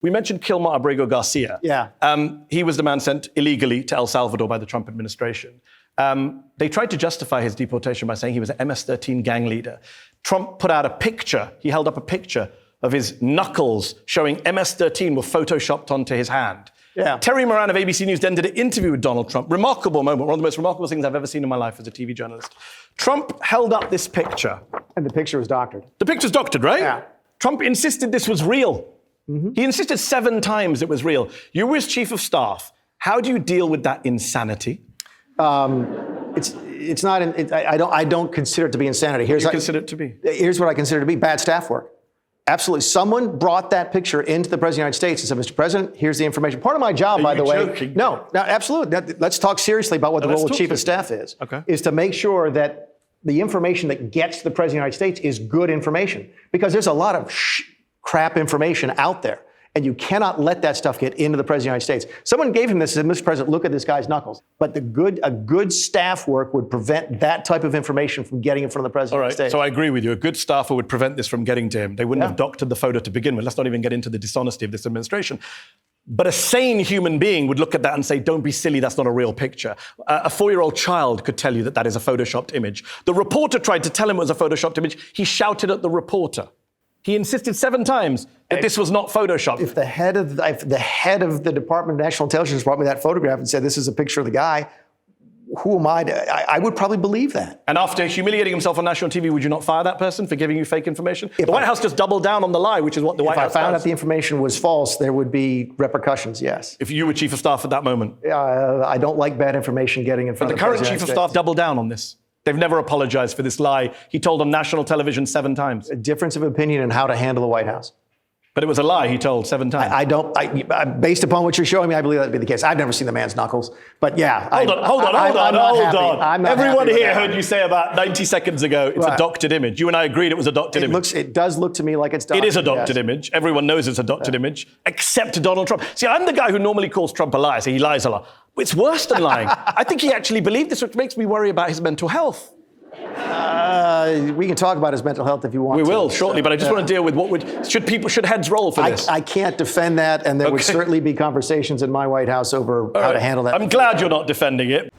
We mentioned Kilmar Abrego Garcia. Yeah. He was the man sent illegally to El Salvador by the Trump administration. They tried to justify his deportation by saying he was an MS-13 gang leader. Trump put out a picture. He held up a picture of his knuckles showing MS-13 were photoshopped onto his hand. Yeah. Terry Moran of ABC News then did an interview with Donald Trump. Remarkable moment, one of the most remarkable things I've ever seen in my life as a TV journalist. Trump held up this picture. And the picture was doctored. The picture's doctored, right? Yeah. Trump insisted this was real. Mm-hmm. He insisted 7 times it was real. You were his chief of staff. How do you deal with that insanity? It's not. I don't consider it to be insanity. Here's what I consider to be bad staff work. Absolutely. Someone brought that picture into the President of the United States and said, Mr. President, here's the information. Part of my job, by the way. Joking? No, absolutely. Let's talk seriously about what the role of chief of staff is. Okay. Is to make sure that the information that gets to the President of the United States is good information. Because there's a lot of crap information out there. And you cannot let that stuff get into the President of the United States. Someone gave him this and said, Mr. President, look at this guy's knuckles. But a good staff work would prevent that type of information from getting in front of the President of the States. So I agree with you. A good staffer would prevent this from getting to him. They wouldn't have doctored the photo to begin with. Let's not even get into the dishonesty of this administration. But a sane human being would look at that and say, don't be silly, that's not a real picture. A 4-year-old child could tell you that that is a photoshopped image. The reporter tried to tell him it was a photoshopped image. He shouted at the reporter. He insisted 7 times that this was not photoshopped. If the head of the Department of National Intelligence brought me that photograph and said, this is a picture of the guy, who am I? I would probably believe that. And after humiliating himself on national TV, would you not fire that person for giving you fake information? The White House just doubled down on the lie, which is what the White House does. If I found out the information was false, there would be repercussions, yes. If you were chief of staff at that moment? I don't like bad information getting in front of the President. But the current chief of staff doubled down on this. They've never apologized for this lie he told on national television 7 times. A difference of opinion in how to handle the White House. But it was a lie he told 7 times. Based upon what you're showing me, I believe that to be the case. I've never seen the man's knuckles, but yeah. Hold on. Everyone here heard you say about 90 seconds ago, it's a doctored image. You and I agreed it was a doctored image. It does look to me like it's doctored. It is a doctored image. Everyone knows it's a doctored image, except Donald Trump. See, I'm the guy who normally calls Trump a liar, so he lies a lot. It's worse than lying. I think he actually believed this, which makes me worry about his mental health. We can talk about his mental health if you want to. We will shortly, but I just want to deal with should heads roll for this? I can't defend that, and there would certainly be conversations in my White House over how to handle that. I'm glad you're not defending it.